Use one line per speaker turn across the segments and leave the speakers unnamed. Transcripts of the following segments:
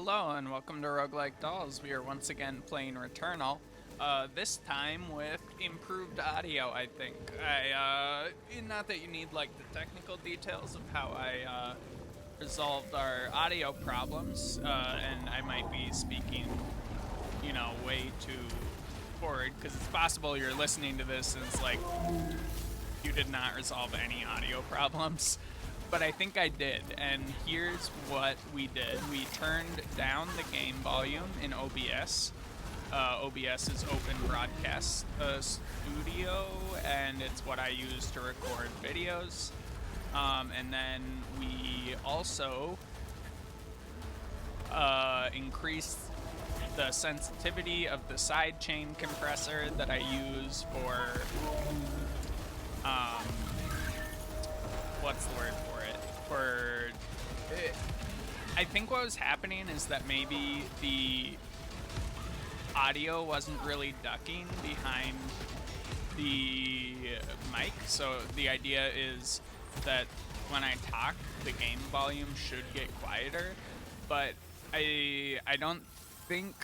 Hello and welcome to Roguelike Dolls. We are once again playing Returnal. This time with improved audio, I think. Not that you need like the technical details of how I resolved our audio problems, and I might be speaking, way too forward, because it's possible you're listening to this and it's like, you did not resolve any audio problems. But I think I did, and here's what we did. We turned down the game volume in OBS. OBS is Open Broadcast Studio, and it's what I use to record videos. And then we also increased the sensitivity of the sidechain compressor that I use for, what's the word for it? I think what was happening is that maybe the audio wasn't really ducking behind the mic. So the idea is that when I talk, the game volume should get quieter, but I don't think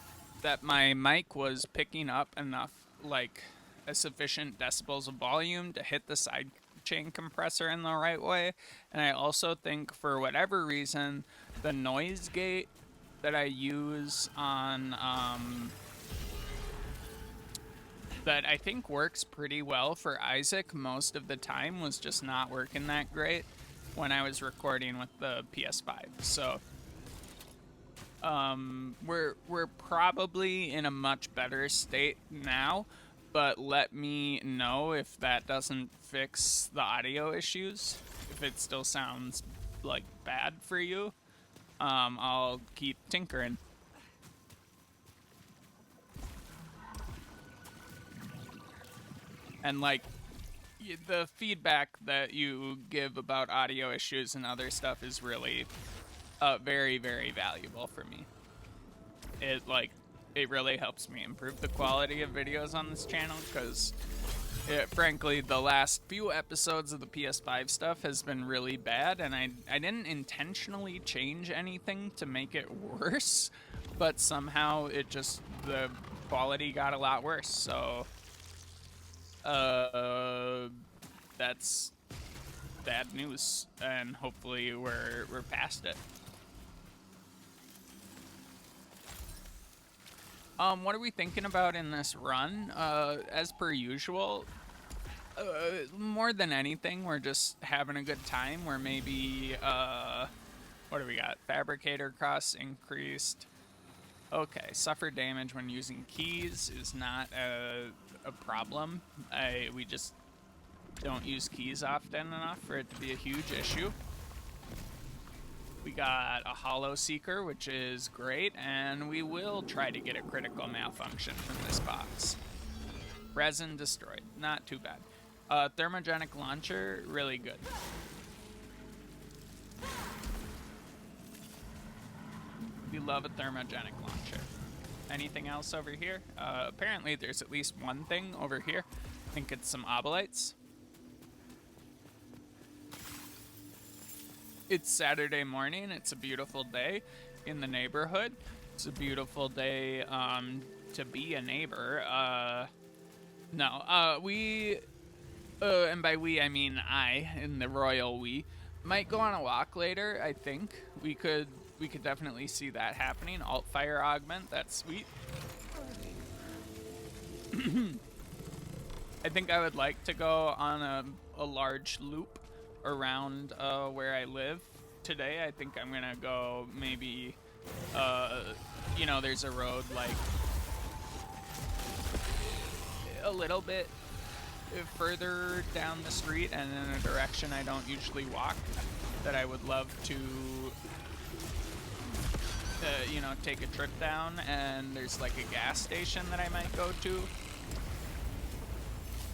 that my mic was picking up enough, like a sufficient decibels of volume to hit the sidechain compressor in the right way. And I also think for whatever reason, the noise gate that I use on that I think works pretty well for Isaac most of the time was just not working that great when I was recording with the PS5. So we're probably in a much better state now, but let me know if that doesn't fix the audio issues. If it still sounds like bad for you, I'll keep tinkering. And like the feedback that you give about audio issues and other stuff is really very, very valuable for me. It really helps me improve the quality of videos on this channel, because frankly the last few episodes of the PS5 stuff has been really bad, and I didn't intentionally change anything to make it worse, but somehow the quality got a lot worse. So that's bad news, and hopefully we're past it. What are we thinking about in this run? As per usual, more than anything, we're just having a good time. We're maybe, what do we got? Fabricator costs increased. Okay, suffer damage when using keys is not a problem. We just don't use keys often enough for it to be a huge issue. We got a Hollow Seeker, which is great, and we will try to get a critical malfunction from this box. Resin destroyed, not too bad. Thermogenic launcher, really good. We love a thermogenic launcher. Anything else over here? Apparently there's at least one thing over here. I think it's some obolites. It's Saturday morning. It's a beautiful day in the neighborhood. It's a beautiful day to be a neighbor. We, and by we I mean I, in the royal we, might go on a walk later. I think we could definitely see that happening. Alt fire augment, that's sweet. I think I would like to go on a large loop around where I live today. I think I'm gonna go maybe, there's a road like a little bit further down the street and in a direction I don't usually walk, that I would love to take a trip down, and there's like a gas station that I might go to,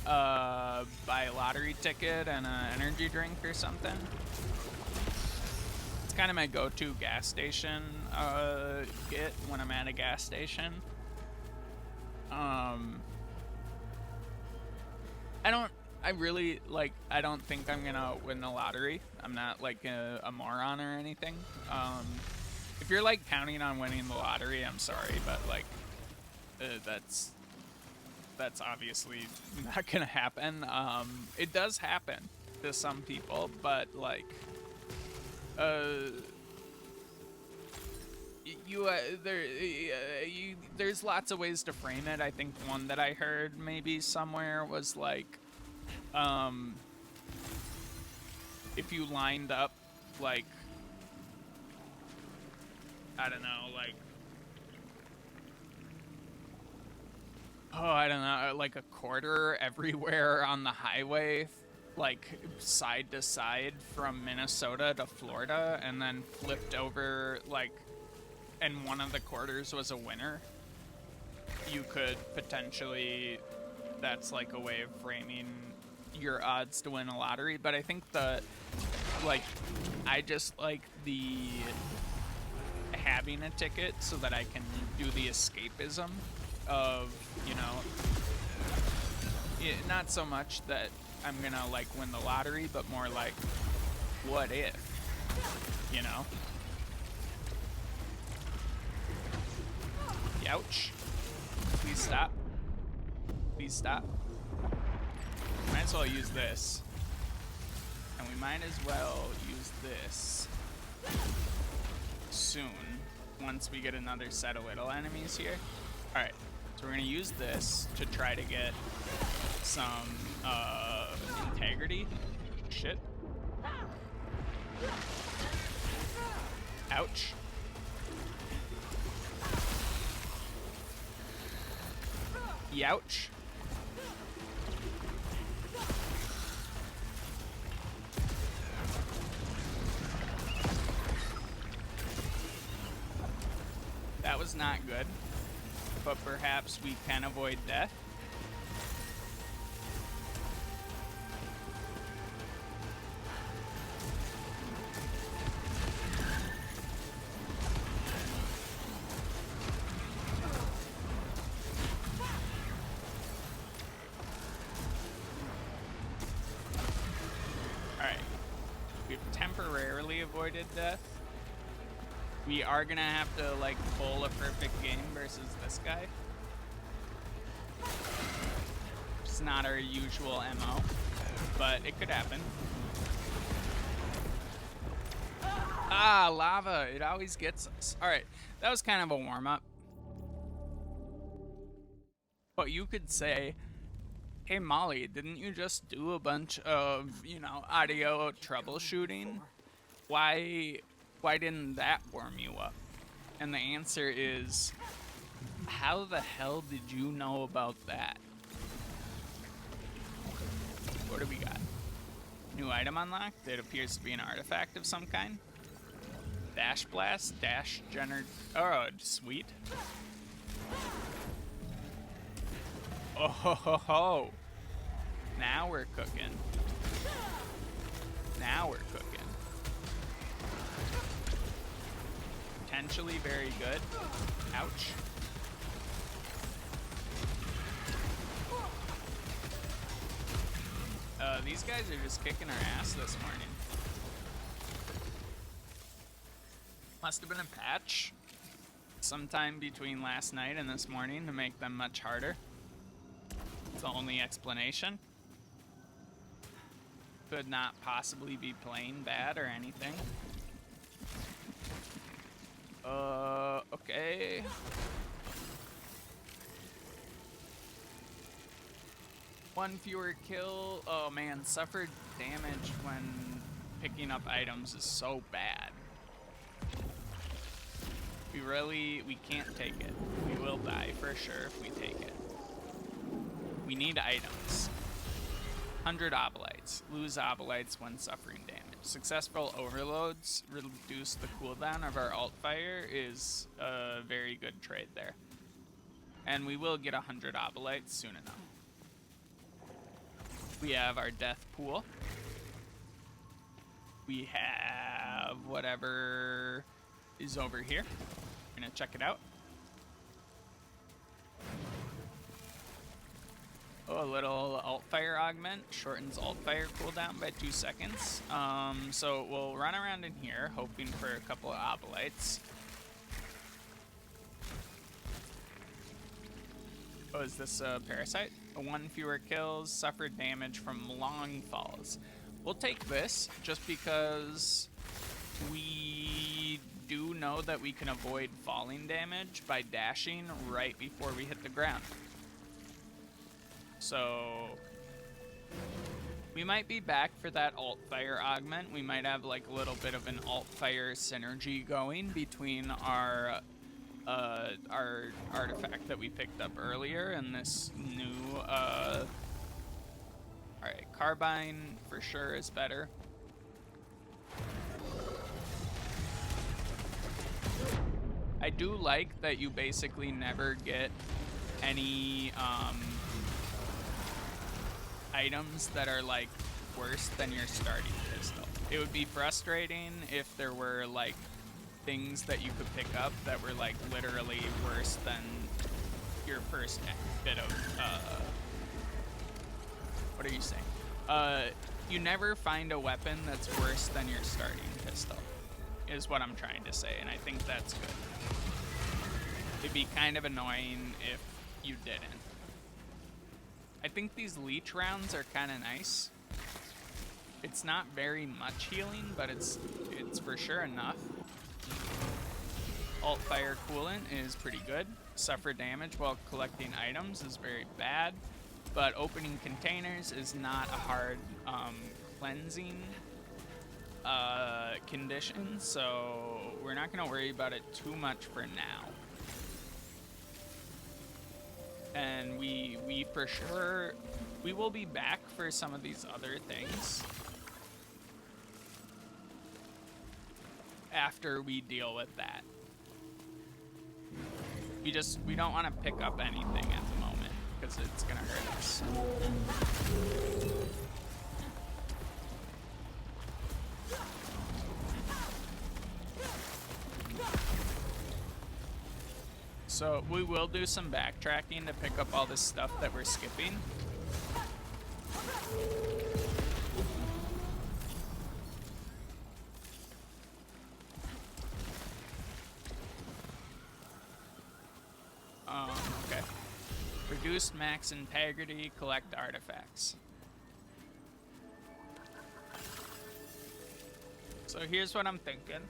buy a lottery ticket and an energy drink or something. It's kind of my go-to gas station get when I'm at a gas station. I don't think I'm gonna win the lottery. I'm not like a moron or anything. If you're like counting on winning the lottery, I'm sorry, but like that's obviously not gonna happen. It does happen to some people, but like there's lots of ways to frame it. I think one that I heard maybe somewhere was like, if you lined up like, I don't know, like, oh, I don't know, like a quarter everywhere on the highway, like side to side from Minnesota to Florida, and then flipped over, like, and one of the quarters was a winner, you could potentially, that's like a way of framing your odds to win a lottery. But I think like, I just like the having a ticket so that I can do the escapism of, you know, not so much that I'm gonna like win the lottery, but more like, what if, you know? Ouch. Please stop. Please stop. Might as well use this. And we might as well use this soon, once we get another set of little enemies here. Alright, so we're gonna use this to try to get some integrity. Shit. Ouch. Youch. That was not good, but perhaps we can avoid death. Avoided death. We are gonna have to like pull a perfect game versus this guy. It's not our usual MO, but it could happen. Ah, lava, it always gets us. Alright, that was kind of a warm-up. But you could say, hey Molly, didn't you just do a bunch of, you know, audio troubleshooting? Why didn't that warm you up? And the answer is, how the hell did you know about that? What do we got? New item unlocked. It appears to be an artifact of some kind. Dash blast, dash gener. Oh, sweet. Oh ho ho ho. Now we're cooking. Now we're cooking. Potentially very good. Ouch. These guys are just kicking our ass this morning. Must have been a patch sometime between last night and this morning to make them much harder. It's the only explanation. Could not possibly be plain bad or anything. Okay. One fewer kill. Oh man, suffered damage when picking up items is so bad. We can't take it. We will die for sure if we take it. We need items. 100 obolites. Lose obolites when suffering damage. Successful overloads reduce the cooldown of our alt fire is a very good trade there. And we will get 100 obolites soon enough. We have our death pool. We have whatever is over here. We're gonna check it out. Oh, a little alt fire augment shortens alt fire cooldown by 2 seconds. So we'll run around in here, hoping for a couple of obolites. Oh, is this a parasite? One fewer kills, suffered damage from long falls. We'll take this just because we do know that we can avoid falling damage by dashing right before we hit the ground. So we might be back for that alt fire augment. We might have like a little bit of an alt fire synergy going between our artifact that we picked up earlier and this new all right, carbine for sure is better. I do like that you basically never get any items that are like worse than your starting pistol. It would be frustrating if there were like things that you could pick up that were like literally worse than your first bit of what are you saying? You never find a weapon that's worse than your starting pistol is what I'm trying to say, and I think that's good. It'd be kind of annoying if you didn't. I think these leech rounds are kind of nice. It's not very much healing, but it's for sure enough. Alt fire coolant is pretty good. Suffer damage while collecting items is very bad, but opening containers is not a hard cleansing condition, so we're not going to worry about it too much for now. And we for sure, we will be back for some of these other things after we deal with that. We don't want to pick up anything at the moment because it's gonna hurt us. So we will do some backtracking to pick up all this stuff that we're skipping. Okay. Reduced max integrity, collect artifacts. So here's what I'm thinking.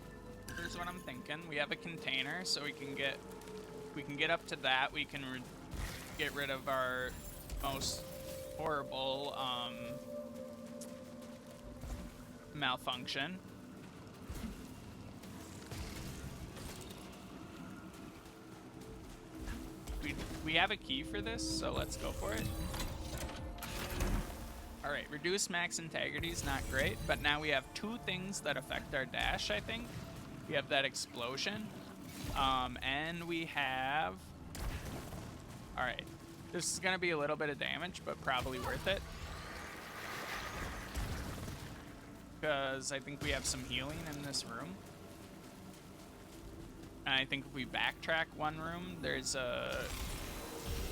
We have a container, so we can get up to that. We can get rid of our most horrible malfunction. We have a key for this, so let's go for it. Alright, reduce max integrity is not great, but now we have two things that affect our dash, I think. We have that explosion. And we have... Alright, this is going to be a little bit of damage, but probably worth it. Because I think we have some healing in this room. And I think if we backtrack one room, there's a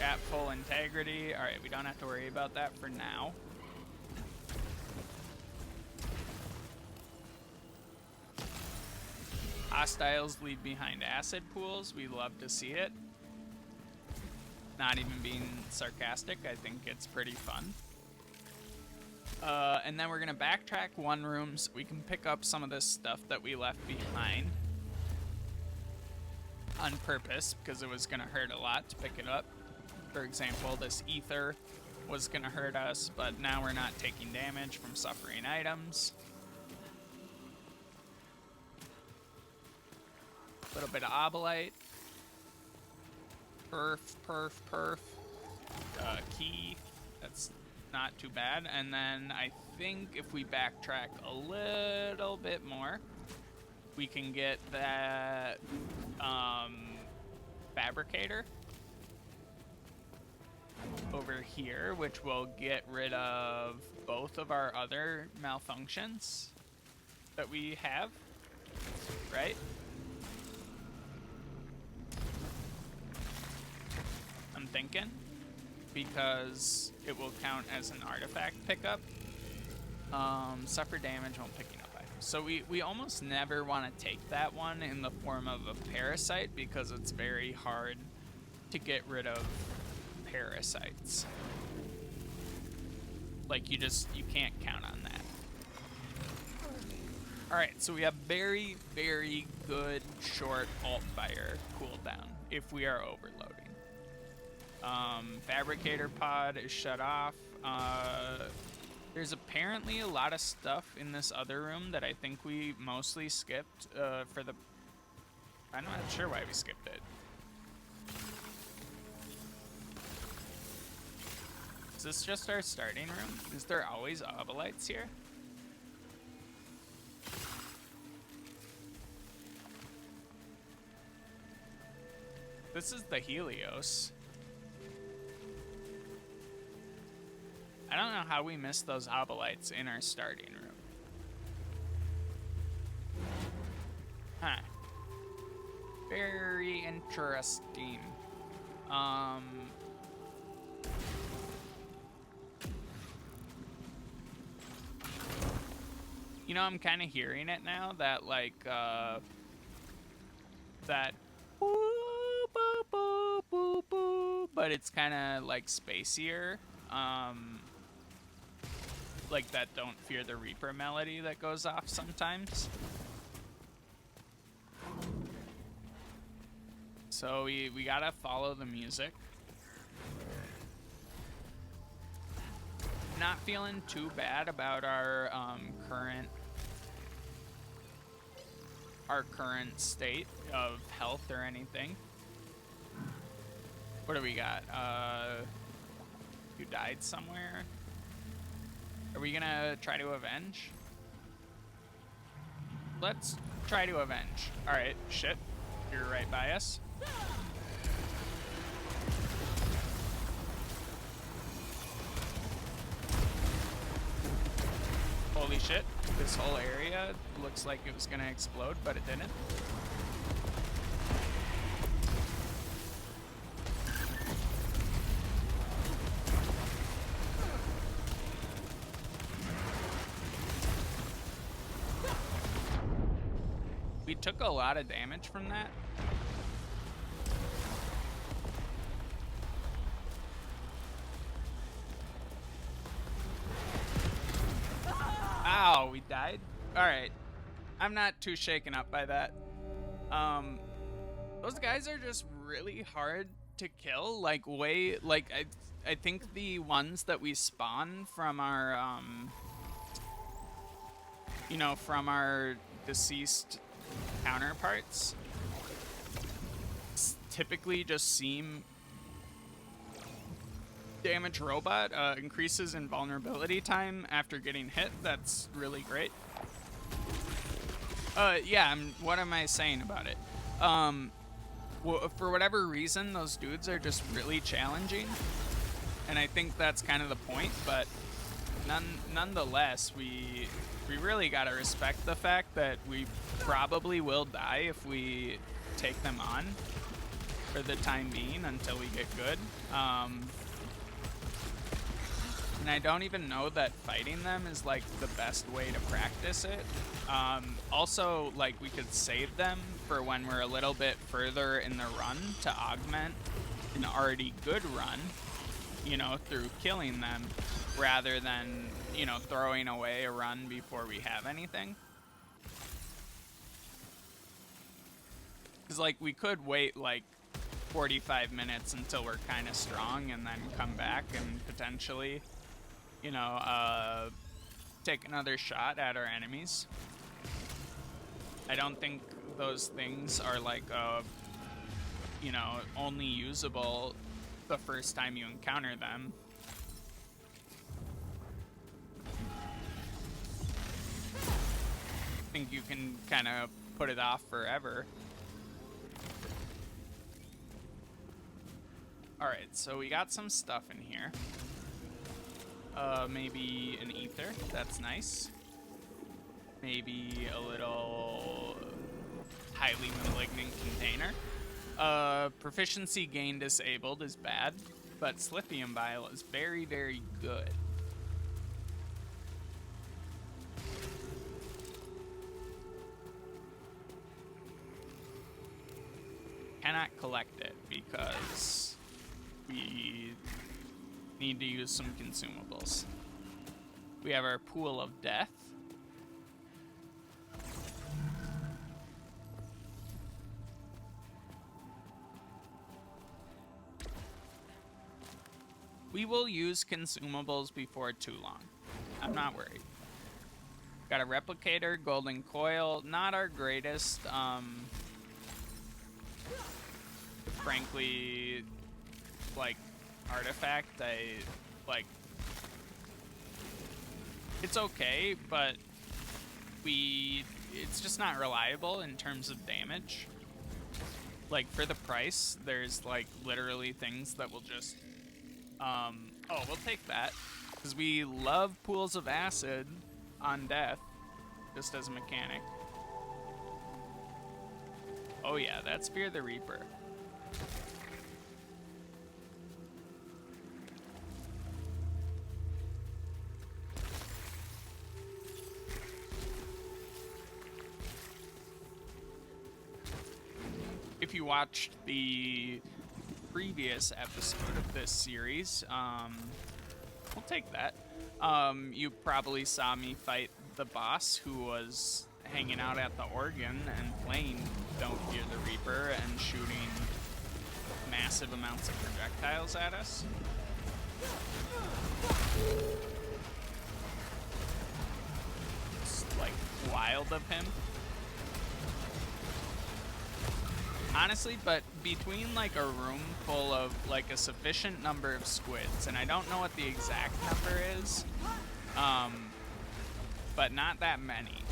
at full integrity. Alright, we don't have to worry about that for now. Hostiles leave behind acid pools. We love to see it. Not even being sarcastic, I think it's pretty fun. And then we're gonna backtrack one room so we can pick up some of this stuff that we left behind. On purpose, because it was gonna hurt a lot to pick it up. For example, this ether was gonna hurt us, but now we're not taking damage from suffering items. A little bit of obolite. Perf. Key. That's not too bad. And then I think if we backtrack a little bit more, we can get that fabricator over here, which will get rid of both of our other malfunctions that we have, right? I'm thinking, because it will count as an artifact pickup. Suffer damage while picking up items. So we almost never want to take that one in the form of a parasite because it's very hard to get rid of parasites. Like, you can't count on that. Alright, so we have very, very good short alt-fire cooldown if we are overloading. Fabricator pod is shut off. There's apparently a lot of stuff in this other room that I think we mostly skipped for the... I'm not sure why we skipped it. Is this just our starting room? Is there always obolites here? This is the Helios. I don't know how we missed those obolites in our starting room. Huh. Very interesting. You know, I'm kind of hearing it now that, like, that boop, boop, boop, boop, boop, but it's kind of like spacier. Like that Don't Fear the Reaper melody that goes off sometimes. So we gotta follow the music. Not feeling too bad about our current state of health or anything. What do we got? You died somewhere? Are we gonna try to avenge? Let's try to avenge. Alright, shit. You're right by us. Holy shit. This whole area looks like it was gonna explode, but it didn't. We took a lot of damage from that. Ow, we died? Alright. I'm not too shaken up by that. Those guys are just really hard to kill. Like, I think the ones that we spawn from our, you know, from our deceased counterparts typically just seem damage robot, increases in vulnerability time after getting hit. That's really great. Yeah, what am I saying about it? For whatever reason, those dudes are just really challenging, and I think that's kind of the point, but nonetheless, we really gotta respect the fact that we probably will die if we take them on for the time being until we get good. And I don't even know that fighting them is like the best way to practice it. Also, like, we could save them for when we're a little bit further in the run to augment an already good run, you know, through killing them, rather than, you know, throwing away a run before we have anything. Because, like, we could wait, like, 45 minutes until we're kind of strong and then come back and potentially, you know, take another shot at our enemies. I don't think those things are, like, you know, only usable the first time you encounter them. I think you can kind of put it off forever. Alright, so we got some stuff in here. Maybe an ether, that's nice. Maybe a little highly malignant container. Proficiency gain disabled is bad, but Slithium Vial is very, very good. Cannot collect it because we need to use some consumables. We have our pool of death. We will use consumables before too long. I'm not worried. Got a replicator, golden coil, not our greatest, frankly, like, artifact. It's okay, but it's just not reliable in terms of damage. Like, for the price, there's, like, literally things that will just, oh, we'll take that, because we love pools of acid on death, just as a mechanic. Oh yeah, that's Fear the Reaper. If you watched the previous episode of this series, we'll take that. You probably saw me fight the boss who was hanging out at the organ and playing Don't Fear the Reaper and shooting massive amounts of projectiles at us. It's like wild of him. Honestly, but between like a room full of like a sufficient number of squids, and I don't know what the exact number is, but not that many.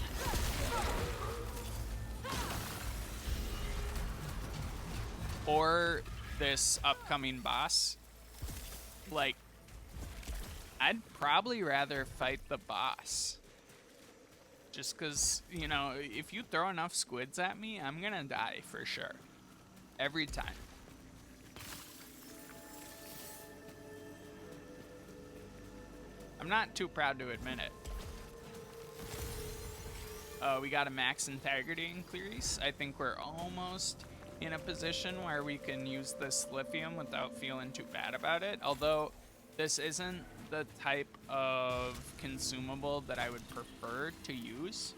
Or this upcoming boss, like, I'd probably rather fight the boss. Just because, you know, if you throw enough squids at me, I'm gonna die for sure. Every time. I'm not too proud to admit it. We got a max integrity increase. I think we're almost in a position where we can use this lithium without feeling too bad about it. Although this isn't the type of consumable that I would prefer to use.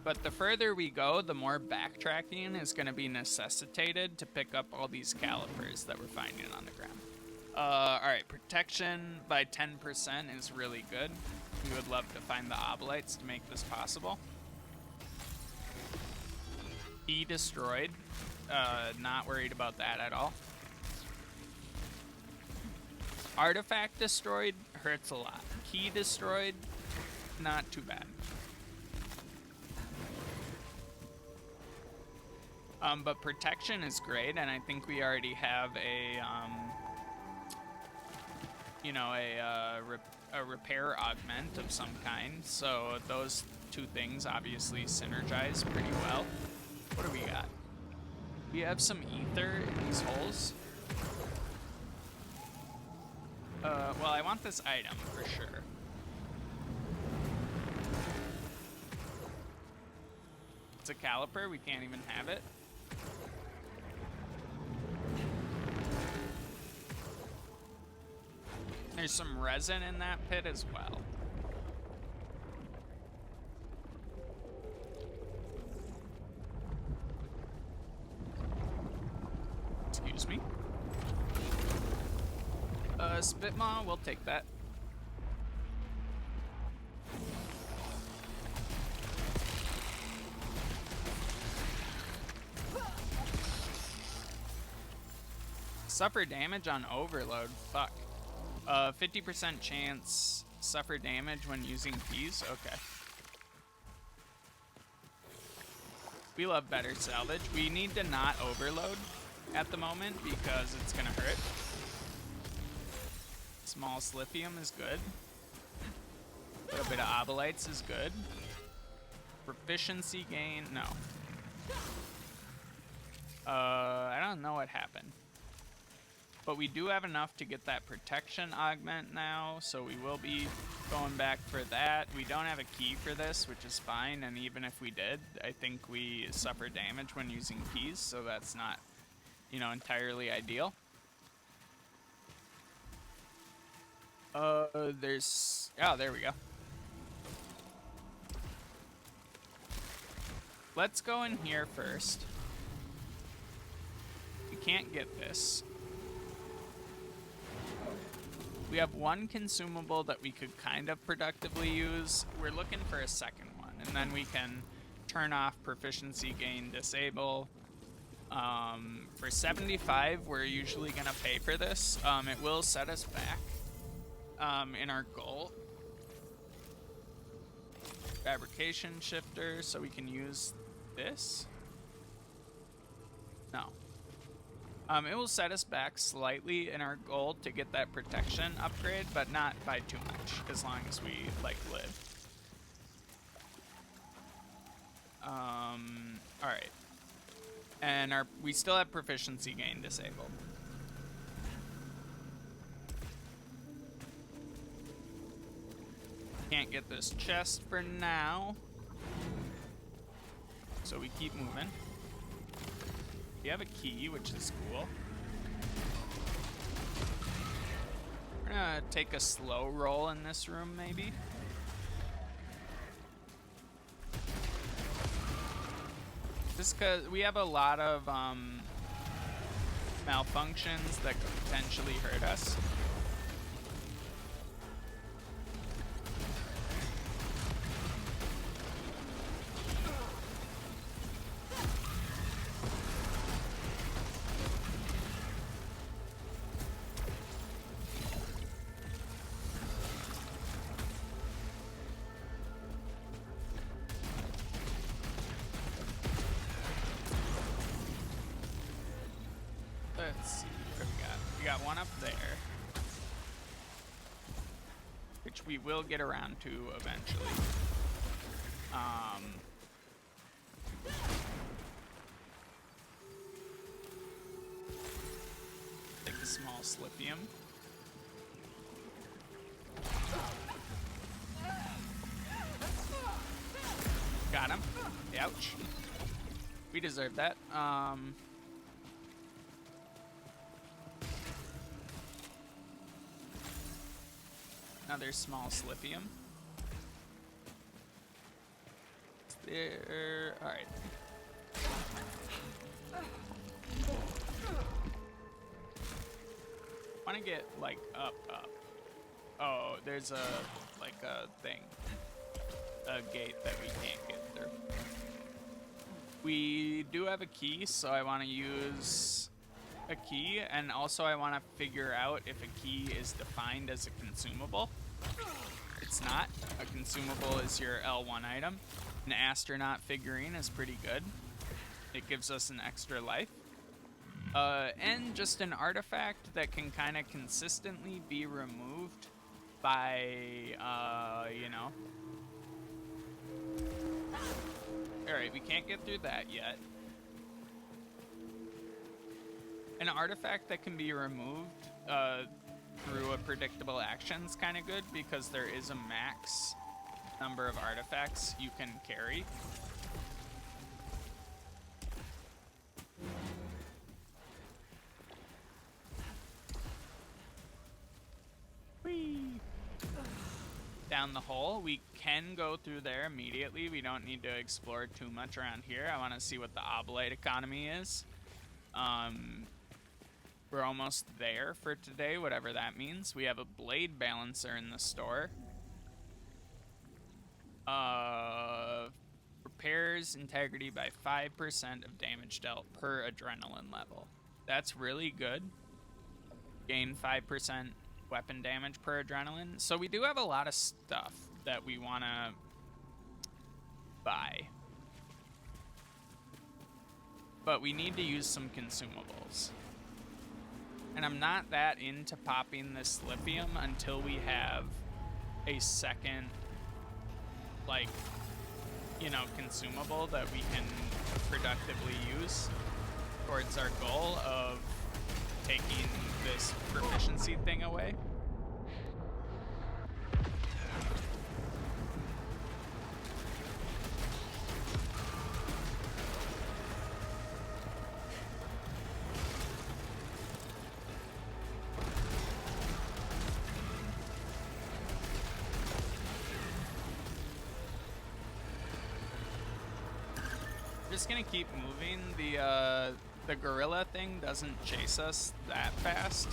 But the further we go, the more backtracking is going to be necessitated to pick up all these calipers that we're finding on the ground. Alright, protection by 10% is really good. We would love to find the obolites to make this possible. Key destroyed. Not worried about that at all. Artifact destroyed hurts a lot. Key destroyed, not too bad. But protection is great, and I think we already have a, a repair augment of some kind. So those two things obviously synergize pretty well. What do we got? We have some ether in these holes. Well, I want this item for sure. It's a caliper, we can't even have it. There's some resin in that pit as well. Excuse me. Spitmaw, we'll take that. Suffer damage on overload, fuck. 50% chance suffer damage when using keys, okay. We love better salvage. We need to not overload at the moment because it's gonna hurt. Small lithium is good. A little bit of obolites is good. Proficiency gain, no. I don't know what happened. But we do have enough to get that protection augment now, so we will be going back for that. We don't have a key for this, which is fine, and even if we did, I think we suffer damage when using keys, so that's not, you know, entirely ideal. There's... Oh, there we go. Let's go in here first. We can't get this. We have one consumable that we could kind of productively use. We're looking for a second one, and then we can turn off proficiency gain, disable. For 75, we're usually gonna pay for this. It will set us back in our goal. Fabrication shifter, so we can use this. No. It will set us back slightly in our goal to get that protection upgrade, but not by too much, as long as we, like, live. Alright. And we still have proficiency gain disabled. Can't get this chest for now, so we keep moving. We have a key, which is cool. We're gonna take a slow roll in this room, maybe. Just because we have a lot of malfunctions that could potentially hurt us. Let's see what we got. We got one up there, which we will get around to eventually. Take a small slippium. Got him. Ouch. We deserve that. Another small slippium. There. All right. Want to get like up. Oh, there's a thing, a gate that we can't get through. We do have a key, so I want to use a key, and also I want to figure out if a key is defined as a consumable. It's not. A consumable is your L1 item. An astronaut figurine is pretty good. It gives us an extra life. And just an artifact that can kind of consistently be removed by, you know. Alright, we can't get through that yet. An artifact that can be removed through a predictable action is kind of good, because there is a max number of artifacts you can carry. Whee! Down the hole. We can go through there immediately. We don't need to explore too much around here. I want to see what the oblite economy is. We're almost there for today, whatever that means. We have a blade balancer in the store. Repairs integrity by 5% of damage dealt per adrenaline level. That's really good. Gain 5% weapon damage per adrenaline. So we do have a lot of stuff that we want to buy. But we need to use some consumables. And I'm not that into popping this lithium until we have a second, like, you know, consumable that we can productively use towards our goal of taking this proficiency thing away. just gonna keep moving. The gorilla thing doesn't chase us that fast.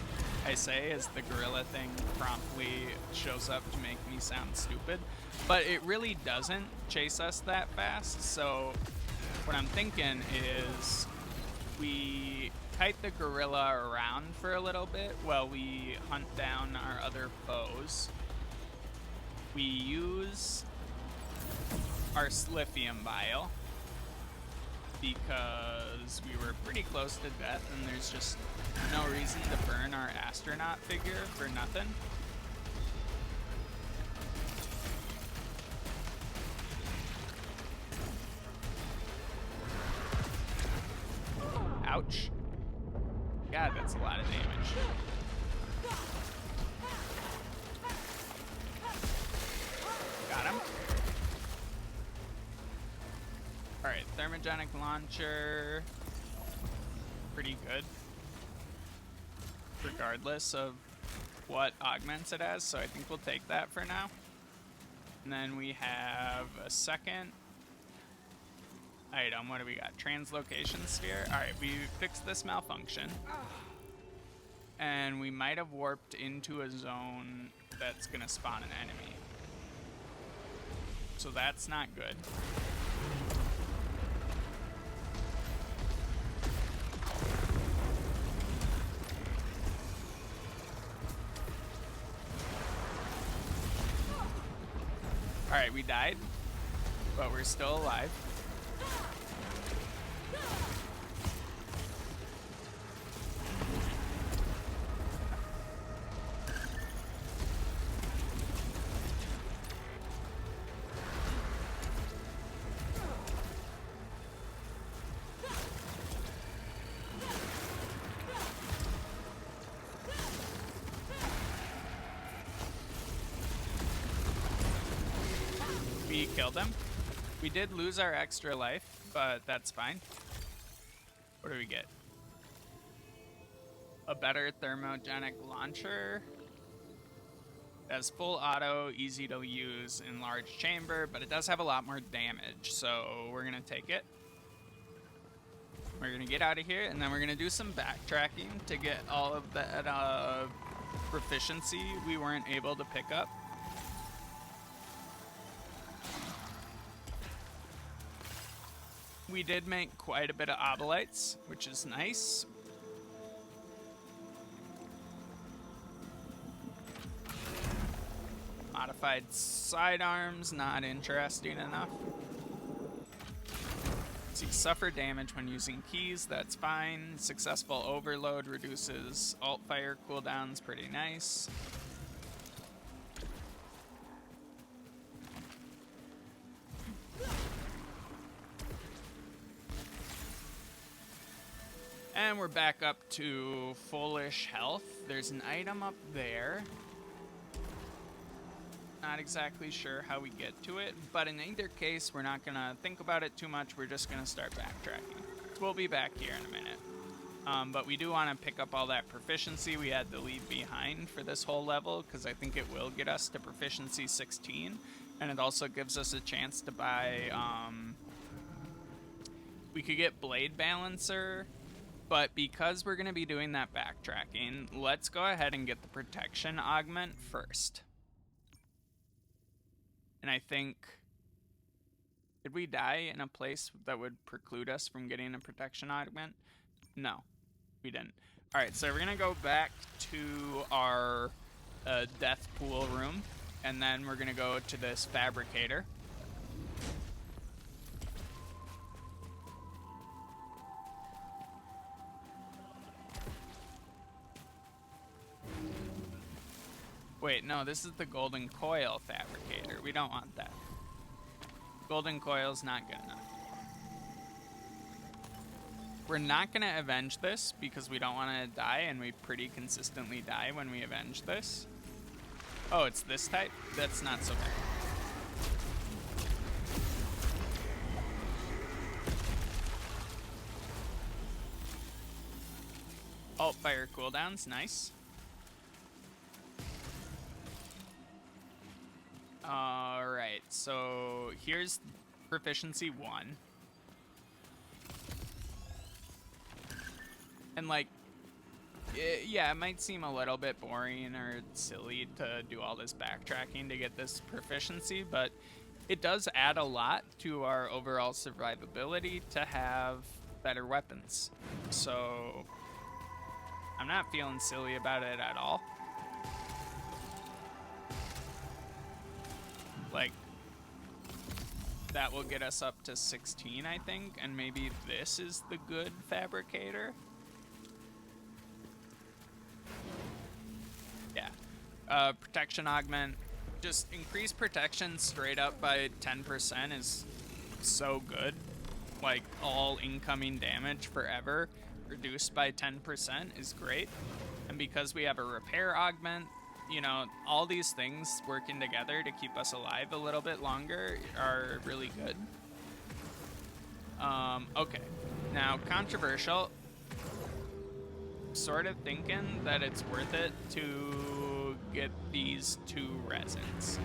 I say as the gorilla thing promptly shows up to make me sound stupid, but it really doesn't chase us that fast. So what I'm thinking is we kite the gorilla around for a little bit while we hunt down our other foes. We use our Slithium Bile because we were pretty close to death and there's just no reason to burn our astronaut figure for nothing. Ouch. God, that's a lot of damage. Got him. Alright, thermogenic launcher. Pretty good. Regardless of what augments it has, so I think we'll take that for now. And then we have a second item. What do we got? Translocation sphere. Alright, we fixed this malfunction. And we might have warped into a zone that's gonna spawn an enemy. So that's not good. Alright, we died, but we're still alive. We killed him. We did lose our extra life, but that's fine. What do we get? A better thermogenic launcher. That's full auto, easy to use in large chamber, but it does have a lot more damage, so we're gonna take it. We're gonna get out of here, and then we're gonna do some backtracking to get all of that proficiency we weren't able to pick up. We did make quite a bit of obolites, which is nice. Modified sidearms, not interesting enough. So you suffer damage when using keys, that's fine. Successful overload reduces alt fire cooldowns, pretty nice. And we're back up to fullish health. There's an item up there. Not exactly sure how we get to it, but in either case, we're not gonna think about it too much. We're just gonna start backtracking. We'll be back here in a minute. But we do want to pick up all that proficiency we had to leave behind for this whole level, because I think it will get us to proficiency 16, and it also gives us a chance to buy, we could get Blade Balancer. But because we're going to be doing that backtracking, let's go ahead and get the protection augment first. And I think, did we die in a place that would preclude us from getting a protection augment? No, we didn't. Alright, so we're going to go back to our death pool room, and then we're going to go to this fabricator. Wait, no, this is the golden coil fabricator. We don't want that. Golden coil's not good enough. We're not going to avenge this because we don't want to die, and we pretty consistently die when we avenge this. Oh, it's this type? That's not so bad. Alt fire cooldowns, nice. Alright, so here's proficiency 1. And like, yeah, it might seem a little bit boring or silly to do all this backtracking to get this proficiency, but it does add a lot to our overall survivability to have better weapons. So I'm not feeling silly about it at all. Like, that will get us up to 16, I think, and maybe this is the good fabricator. Yeah. Protection augment. Just increase protection straight up by 10% is so good. Like, all incoming damage forever reduced by 10% is great. And because we have a repair augment, you know, all these things working together to keep us alive a little bit longer are really good. Okay. Now, controversial. Sort of thinking that it's worth it to get these 2 resins.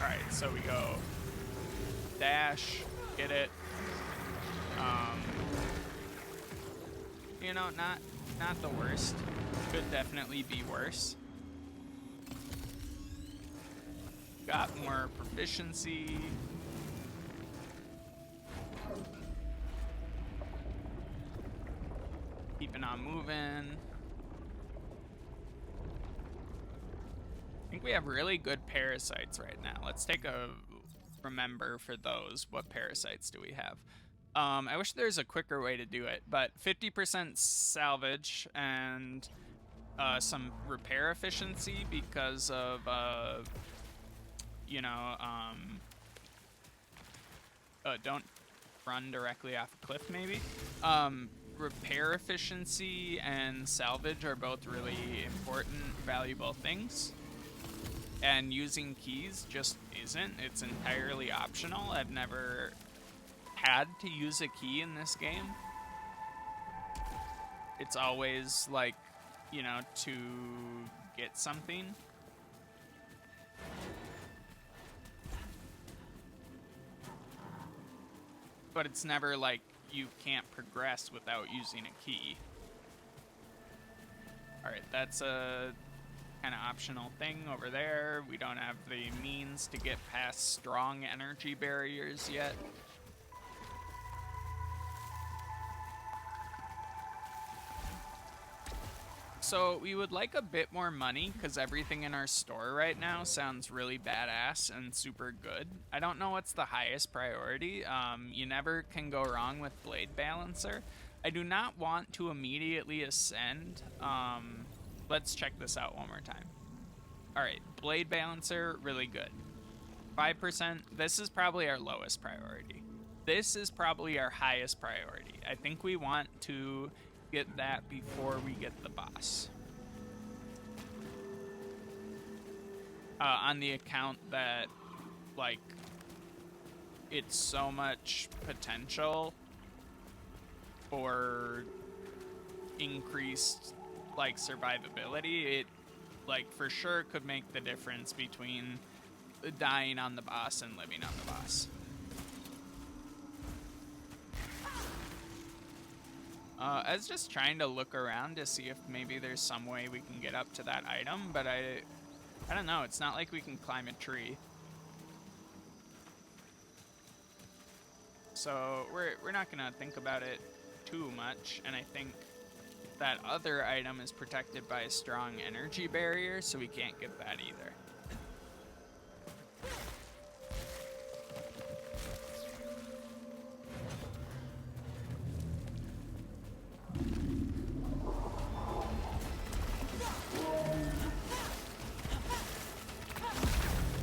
Alright, so we go dash, get it. You know, not the worst. Could definitely be worse. Got more proficiency. Keeping on moving. I think we have really good parasites right now. Let's take a remember for those. What parasites do we have? I wish there's a quicker way to do it, but 50% salvage and some repair efficiency because of, you know, don't run directly off a cliff, maybe. Repair efficiency and salvage are both really important, valuable things. And using keys just isn't. It's entirely optional. I've never had to use a key in this game. It's always like, you know, to get something. But it's never like you can't progress without using a key. Alright, that's a kind of optional thing over there. We don't have the means to get past strong energy barriers yet. So we would like a bit more money because everything in our store right now sounds really badass and super good. I don't know what's the highest priority. You never can go wrong with Blade Balancer. I do not want to immediately ascend. Let's check this out one more time. Alright, Blade Balancer, really good. 5%, this is probably our lowest priority. This is probably our highest priority. I think we want to get that before we get the boss. On the account that, like, it's so much potential for increased, like, survivability. It, like, for sure could make the difference between dying on the boss and living on the boss. I was just trying to look around to see if maybe there's some way we can get up to that item, but I don't know. It's not like we can climb a tree. So we're not gonna think about it too much, and I think that other item is protected by a strong energy barrier, so we can't get that either.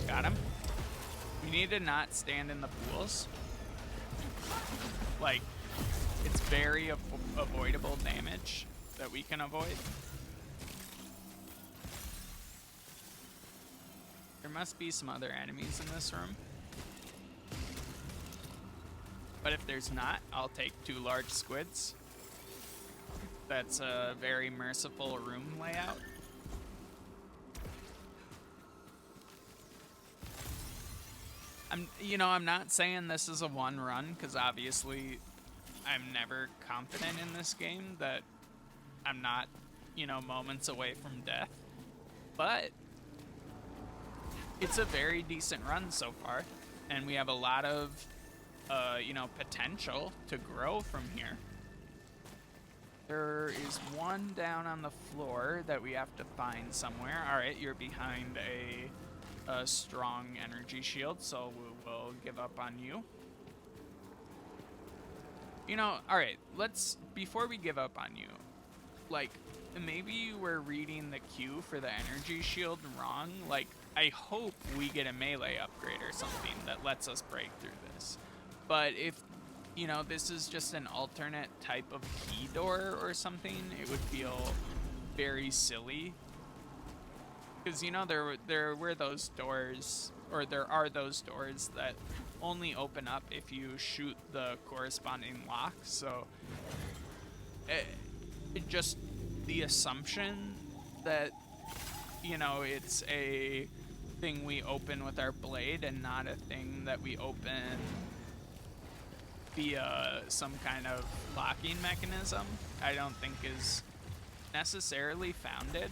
Got him. We need to not stand in the pools. Like, it's very avoidable damage that we can avoid. There must be some other enemies in this room. But if there's not, I'll take 2 large squids. That's a very merciful room layout. I'm not saying this is a one run, because obviously I'm never confident in this game that I'm not, you know, moments away from death. But it's a very decent run so far, and we have a lot of, you know, potential to grow from here. There is one down on the floor that we have to find somewhere. All right, you're behind a strong energy shield, so we will give up on you. You know, all right, before we give up on you, like, maybe we're reading the queue for the energy shield wrong. Like, I hope we get a melee upgrade or something that lets us break through this. But if, you know, this is just an alternate type of key door or something, it would feel very silly. Because, you know, there were those doors, or there are those doors that only open up if you shoot the corresponding lock. So, it just the assumption that, you know, it's a thing we open with our blade and not a thing that we open via some kind of locking mechanism, I don't think is necessarily founded.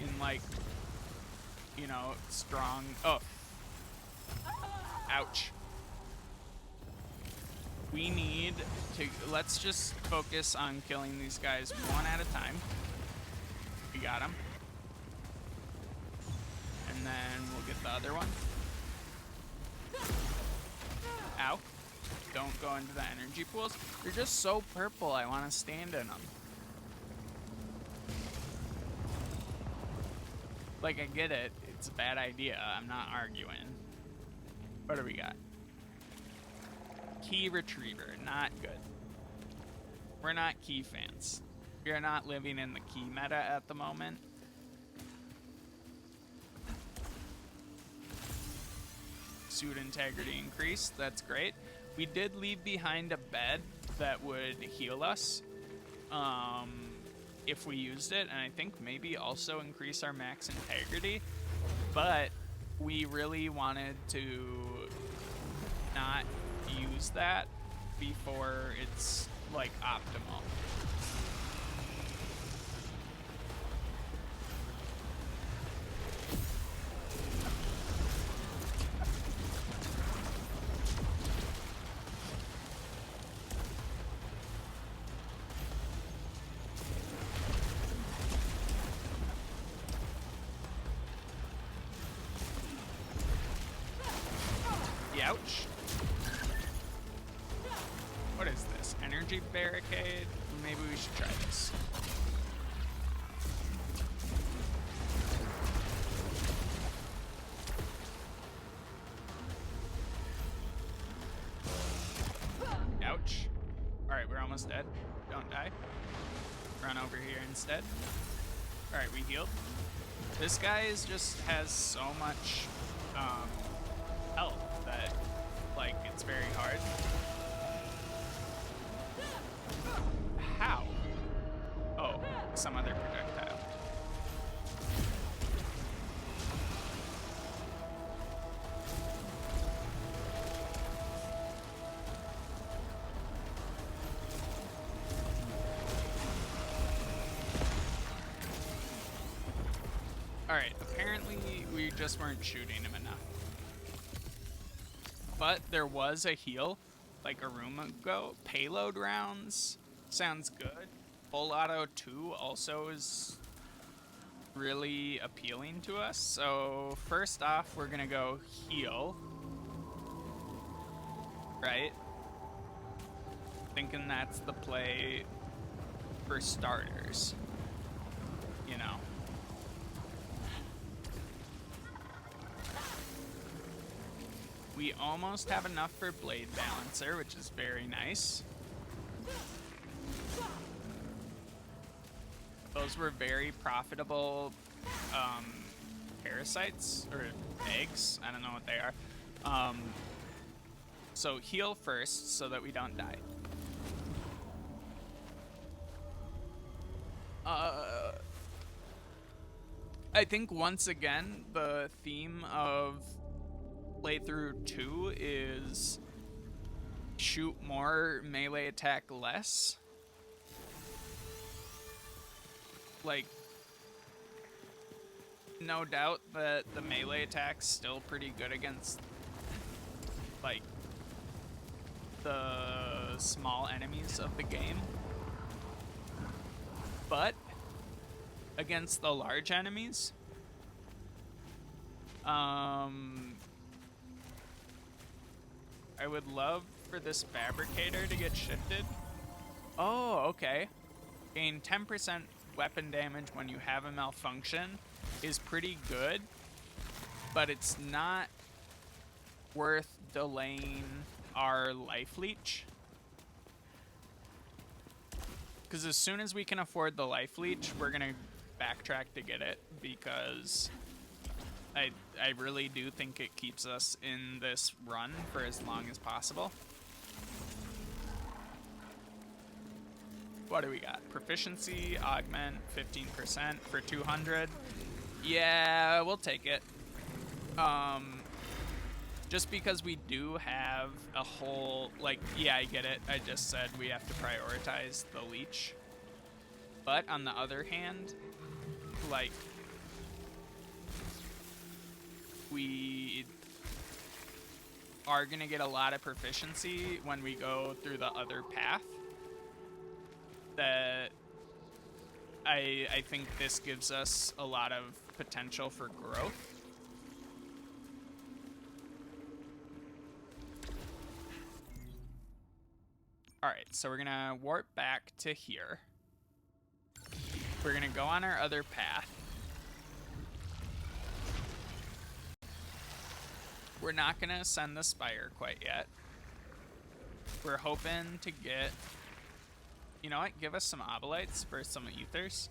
In, like, you know, strong... Oh. Ouch. We need to... Let's just focus on killing these guys one at a time. We got him. And then we'll get the other one. Ow. Don't go into the energy pools. They're just so purple, I want to stand in them. Like, I get it. It's a bad idea. I'm not arguing. What do we got? Key retriever. Not good. We're not key fans. We are not living in the key meta at the moment. Suit integrity increased. That's great. We did leave behind a bed that would heal us. If we used it, and I think maybe also increase our max integrity, but we really wanted to not use that before it's, like, optimal. Ouch. What is this? Energy barricade? Maybe we should try this. Ouch. Alright, we're almost dead. Don't die. Run over here instead. Alright, we healed. This guy has so much health that, like, it's very hard. How? Oh, some other projectile. Alright, apparently we just weren't shooting him enough. But there was a heal, like a room ago. Payload rounds sounds good. Full auto 2 also is really appealing to us. So first off, we're gonna go heal. Right? Thinking that's the play for starters. You know. We almost have enough for Blade Balancer, which is very nice. Those were very profitable parasites, or eggs. I don't know what they are. So heal first so that we don't die. I think once again, the theme of playthrough 2 is shoot more, melee attack less. Like, no doubt that the melee attack's still pretty good against, like, the small enemies of the game. But against the large enemies, I would love for this fabricator to get shifted. Oh, okay. Gain 10% weapon damage when you have a malfunction is pretty good, but it's not worth delaying our life leech. Because as soon as we can afford the life leech, we're gonna backtrack to get it, because I really do think it keeps us in this run for as long as possible. What do we got? Proficiency, augment, 15% for 200. Yeah, we'll take it. Just because we do have a whole, like, yeah, I get it. I just said we have to prioritize the leech. But on the other hand, like, we are gonna get a lot of proficiency when we go through the other path. That I think this gives us a lot of potential for growth. Alright, so we're gonna warp back to here. We're gonna go on our other path. We're not gonna ascend the spire quite yet. We're hoping to get... You know what? Give us some obolites for some ethers.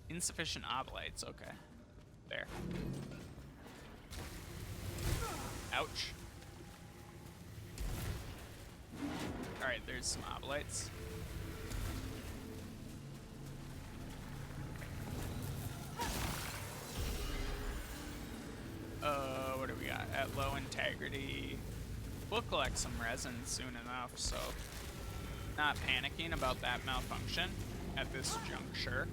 Insufficient obolites, okay. There. Ouch. Alright, there's some obolites. What do we got? At low integrity. We'll collect some resin soon enough, so not panicking about that malfunction at this juncture.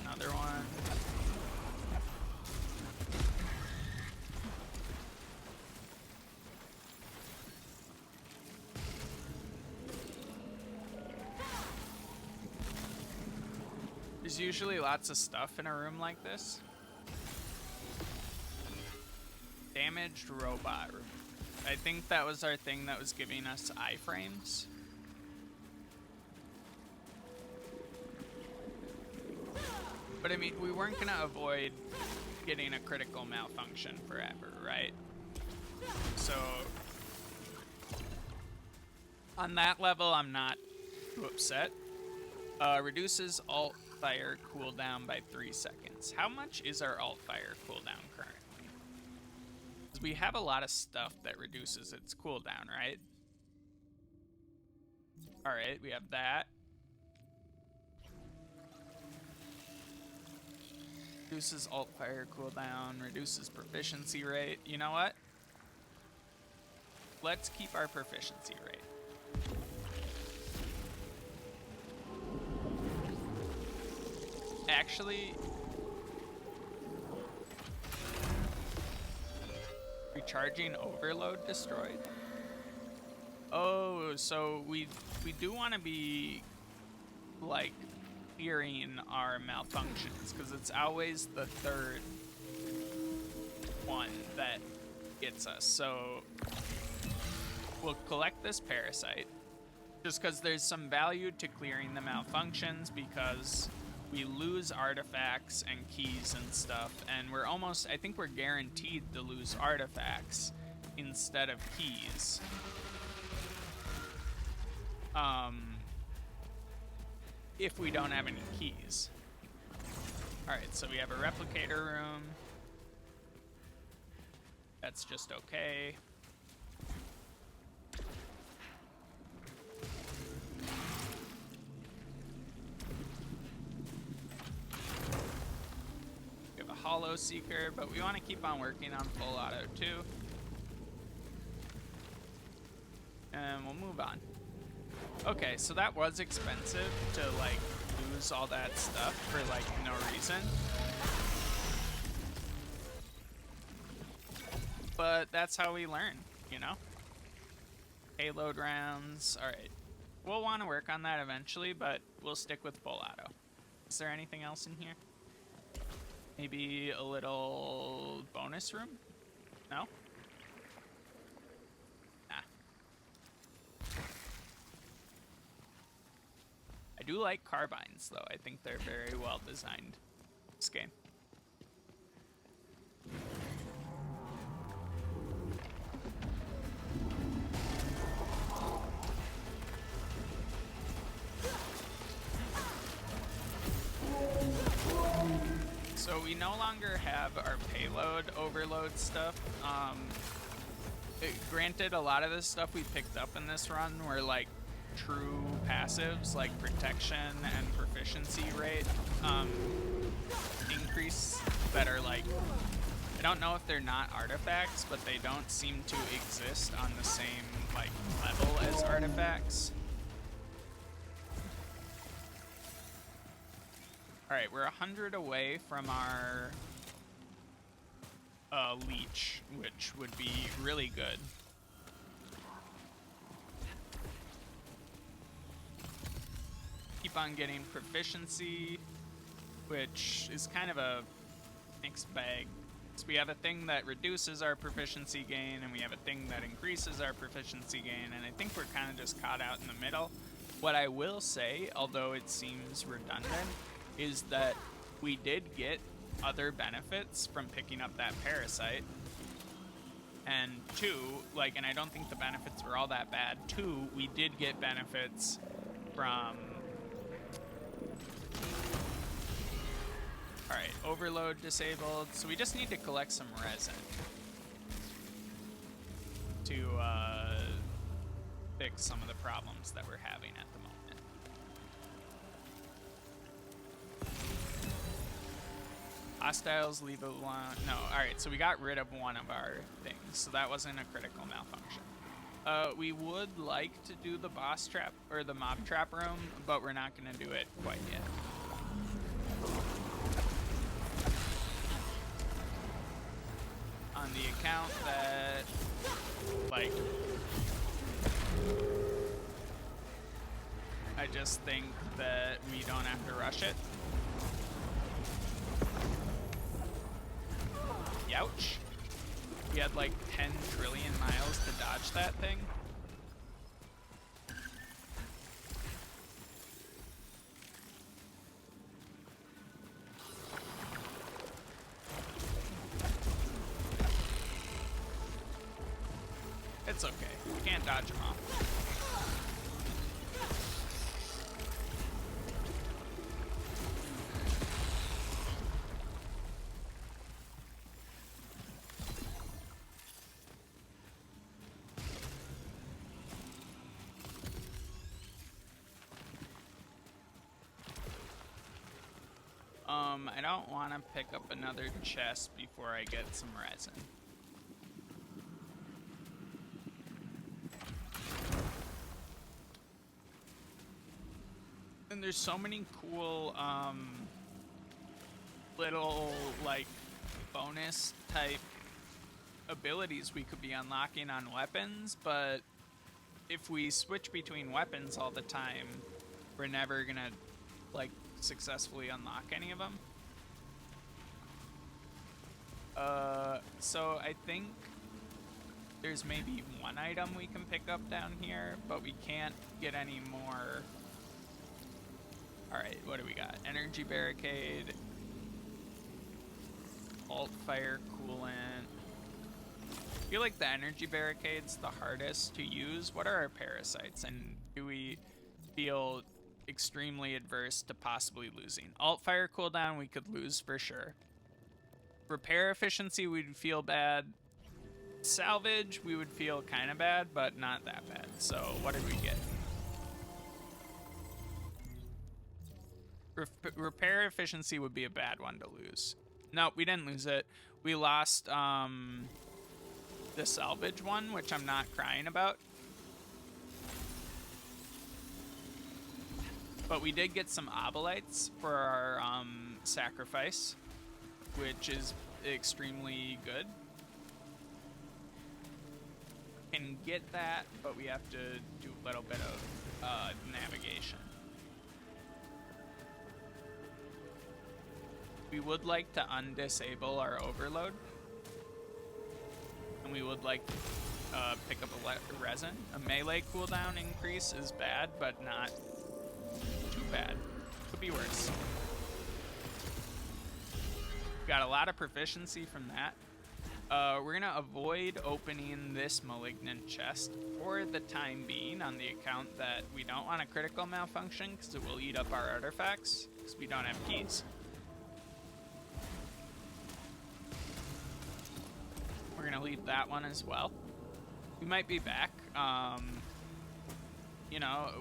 Another one. There's usually lots of stuff in a room like this. Damaged robot. I think that was our thing that was giving us iframes. But I mean, we weren't gonna avoid getting a critical malfunction forever, right? So, on that level, I'm not too upset. Reduces alt fire cooldown by 3 seconds. How much is our alt fire cooldown currently? Because we have a lot of stuff that reduces its cooldown, right? Alright, we have that. Reduces alt fire cooldown, reduces proficiency rate. You know what? Let's keep our proficiency rate. Actually, recharging overload destroyed. Oh, so we do want to be like clearing our malfunctions, because it's always the third one that gets us. So we'll collect this parasite just because there's some value to clearing the malfunctions, because we lose artifacts and keys and stuff, and we're almost, I think we're guaranteed to lose artifacts instead of keys. if we don't have any keys. Alright, so we have a replicator room. That's just okay. We have a hollow seeker, but we want to keep on working on full auto too. And we'll move on. Okay, so that was expensive to like lose all that stuff for like no reason. But that's how we learn, you know? Payload rounds, alright. We'll want to work on that eventually, but we'll stick with full auto. Is there anything else in here? Maybe a little bonus room? No? I do like carbines, though. I think they're very well designed this game. So we no longer have our payload overload stuff. Granted, a lot of the stuff we picked up in this run were like true passives like protection and proficiency rate increase that are like, I don't know if they're not artifacts, but they don't seem to exist on the same like level as artifacts. Alright, we're 100 away from our leech, which would be really good. Keep on getting proficiency, which is kind of a mixed bag. So we have a thing that reduces our proficiency gain, and we have a thing that increases our proficiency gain, and I think we're kind of just caught out in the middle. What I will say, although it seems redundant, is that we did get other benefits from picking up that parasite. And two, like, and I don't think the benefits were all that bad. Two, we did get benefits from... Alright, overload disabled. So we just need to collect some resin to fix some of the problems that we're having at the moment. Hostiles leave alone. No, alright, so we got rid of one of our things, so that wasn't a critical malfunction. We would like to do the boss trap, or the mob trap room, but we're not going to do it quite yet. On the account that, like, I just think that we don't have to rush it. Youch. We had like 10 trillion miles to dodge that thing. It's okay. We can't dodge them off. I don't want to pick up another chest before I get some resin. And there's so many cool little like bonus type abilities we could be unlocking on weapons, but if we switch between weapons all the time, we're never gonna like successfully unlock any of them. So I think there's maybe one item we can pick up down here, but we can't get any more. Alright, what do we got? Energy barricade, alt fire coolant. I feel like the energy barricade's the hardest to use. What are our parasites? And do we feel extremely adverse to possibly losing? Alt fire cooldown, we could lose for sure. Repair efficiency, we'd feel bad. Salvage, we would feel kind of bad, but not that bad. So what did we get? Repair efficiency would be a bad one to lose. No, we didn't lose it. We lost the salvage one, which I'm not crying about. But we did get some obolites for our sacrifice, which is extremely good. Can get that, but we have to do a little bit of navigation. We would like to undisable our overload. And we would like to pick up a resin. A melee cooldown increase is bad, but not too bad. Could be worse. Got a lot of proficiency from that. We're gonna avoid opening this malignant chest for the time being on the account that we don't want a critical malfunction because it will eat up our artifacts because we don't have keys. We're gonna leave that one as well. We might be back. You know,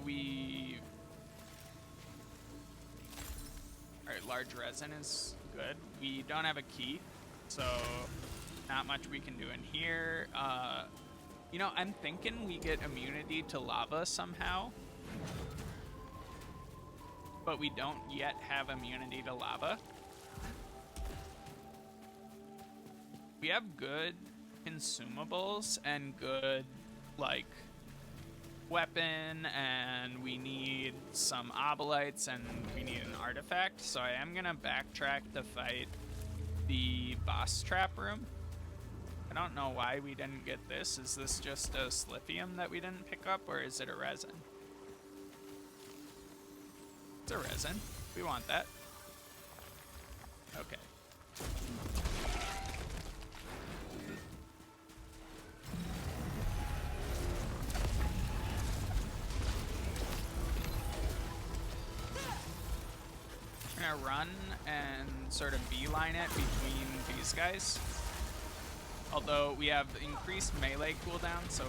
Alright, large resin is good. We don't have a key, so not much we can do in here. You know, I'm thinking we get immunity to lava somehow. But we don't yet have immunity to lava. We have good consumables and good, like, weapon, and we need some obolites, and we need an artifact. So I am gonna backtrack to fight the boss trap room. I don't know why we didn't get this. Is this just a slithium that we didn't pick up, or is it a resin? It's a resin. We want that. Okay. We're gonna run and sort of beeline it between these guys. Although we have increased melee cooldown, so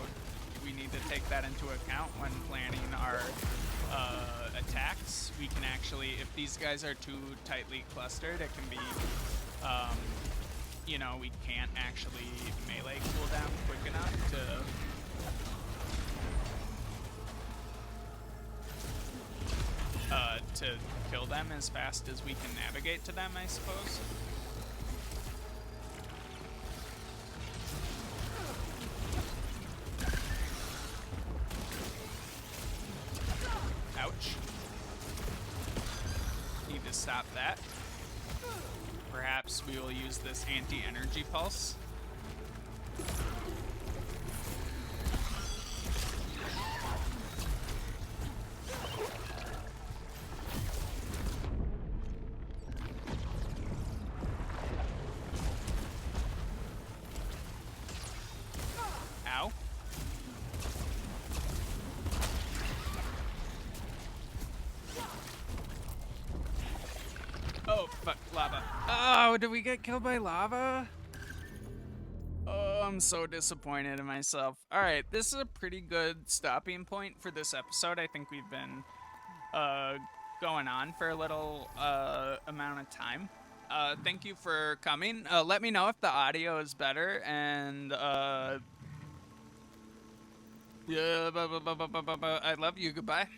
we need to take that into account when planning our attacks. We can actually, if these guys are too tightly clustered, it can be, you know, we can't actually melee cooldown quick enough to kill them as fast as we can navigate to them, I suppose. Ouch. Need to stop that. Perhaps we will use this anti-energy pulse. Ow. Oh, fuck, lava. Oh, did we get killed by lava? Oh, I'm so disappointed in myself. Alright, this is a pretty good stopping point for this episode. I think we've been going on for a little amount of time. Thank you for coming. Let me know if the audio is better, and yeah, I love you. Goodbye.